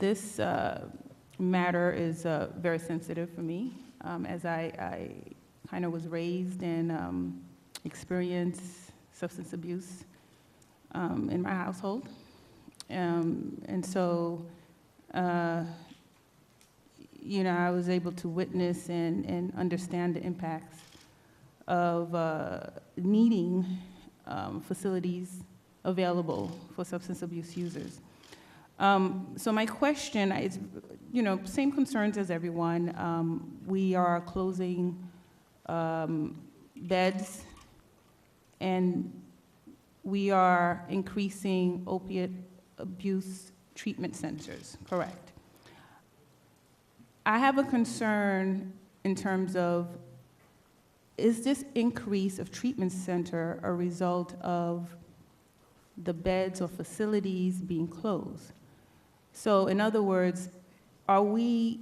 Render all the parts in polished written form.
This matter is very sensitive for me, as I kind of was raised and experienced substance abuse in my household. And so, you know, I was able to witness and understand the impacts of needing facilities available for substance abuse users. So my question is, you know, same concerns as everyone. We are closing beds, and we are increasing opiate abuse treatment centers, correct? I have a concern in terms of, is this increase of treatment center a result of the beds or facilities being closed? So in other words, are we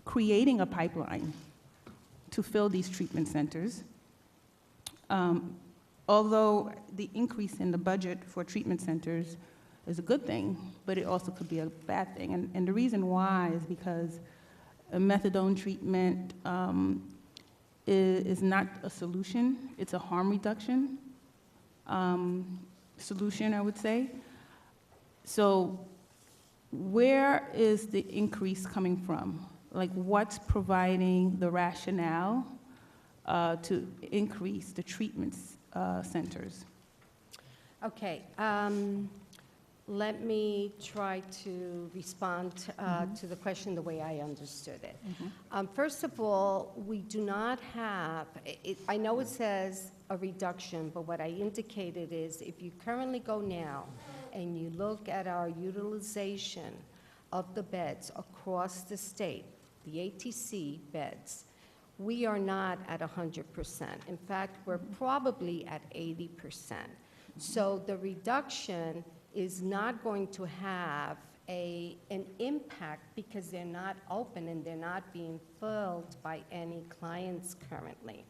creating a pipeline to fill these treatment centers? Although the increase in the budget for treatment centers is a good thing, but it also could be a bad thing. And the reason why is because a methadone treatment is not a solution. It's a harm reduction solution, I would say. So where is the increase coming from? Like, what's providing the rationale to increase the treatment centers? Okay. Let me try to respond to the question the way I understood it. First of all, we do not have, I know it says a reduction, but what I indicated is if you currently go now and you look at our utilization of the beds across the state, the ATC beds, we are not at 100%. In fact, we're probably at 80%. So the reduction is not going to have an impact because they're not open and they're not being filled by any clients currently.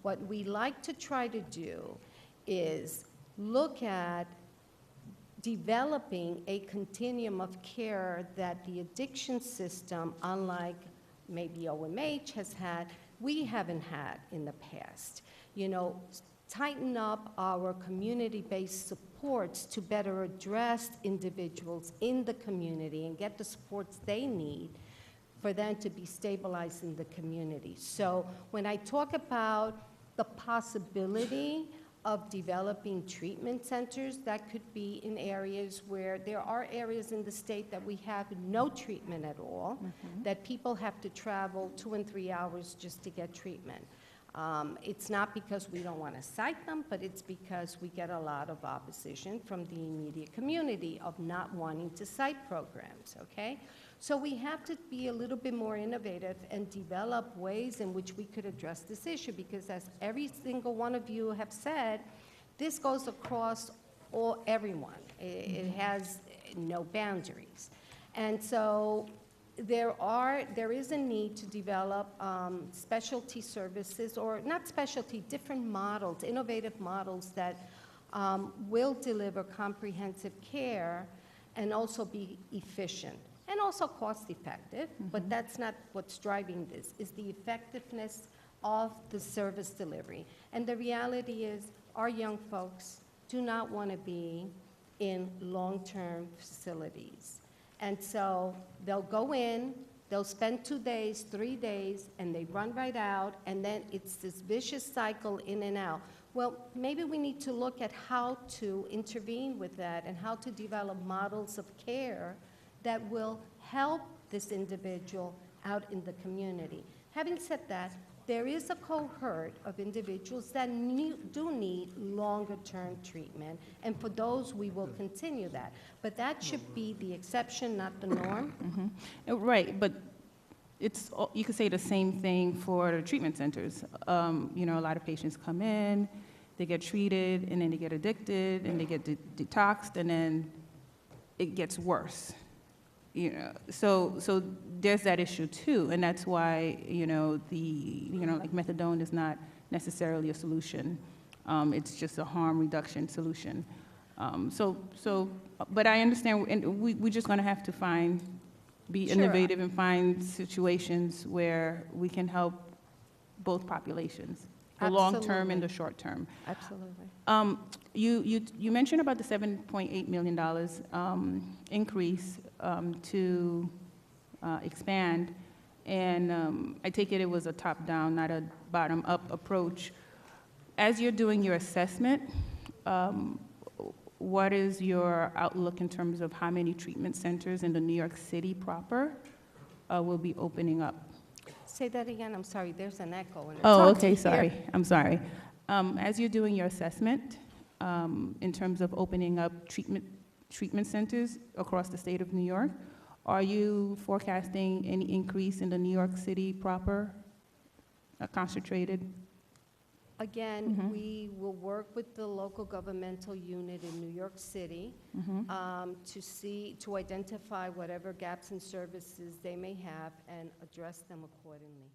What we like to try to do is look at developing a continuum of care that the addiction system, unlike maybe OMH has had, we haven't had in the past. You know, tighten up our community-based supports to better address individuals in the community and get the supports they need for them to be stabilized in the community. So when I talk about the possibility of developing treatment centers, that could be in areas where there are areas in the state that we have no treatment at all, that people have to travel 2 and 3 hours just to get treatment. It's not because we don't want to cite them, but it's because we get a lot of opposition from the immediate community of not wanting to cite programs, okay? So we have to be a little bit more innovative and develop ways in which we could address this issue, because as every single one of you have said, this goes across everyone. It has no boundaries. And so there is a need to develop specialty services, or not specialty, different models, innovative models that will deliver comprehensive care and also be efficient and also cost effective, but that's not what's driving this, is the effectiveness of the service delivery. And the reality is our young folks do not want to be in long-term facilities. And so they'll go in, they'll spend 2 days, 3 days, and they run right out, and then it's this vicious cycle in and out. Well, maybe we need to look at how to intervene with that and how to develop models of care that will help this individual out in the community. Having said that, there is a cohort of individuals that do need longer-term treatment, and for those, we will continue that. But that should be the exception, not the norm. Right, but it's, you could say the same thing for the treatment centers. You know, a lot of patients come in, they get treated, and then they get addicted, and they get detoxed, and then it gets worse. You know, so there's that issue too, and that's why, you know, like methadone is not necessarily a solution. It's just a harm reduction solution. So But I understand, and we're just going to have to be Sure. innovative and find situations where we can help both populations, the long-term and the Absolutely. short-term. Absolutely. You mentioned about the $7.8 million increase to expand, and I take it was a top-down, not a bottom-up approach. As you're doing your assessment, what is your outlook in terms of how many treatment centers in the New York City proper will be opening up? Say that again, I'm sorry, there's an echo. And it's Oh, hard to okay, hear. sorry, I'm sorry. As you're doing your assessment, in terms of opening up treatment centers across the state of New York, are you forecasting any increase in the New York City proper, concentrated? Again, Mhm. we will work with the local governmental unit in New York City to identify whatever gaps in services they may have and address them accordingly.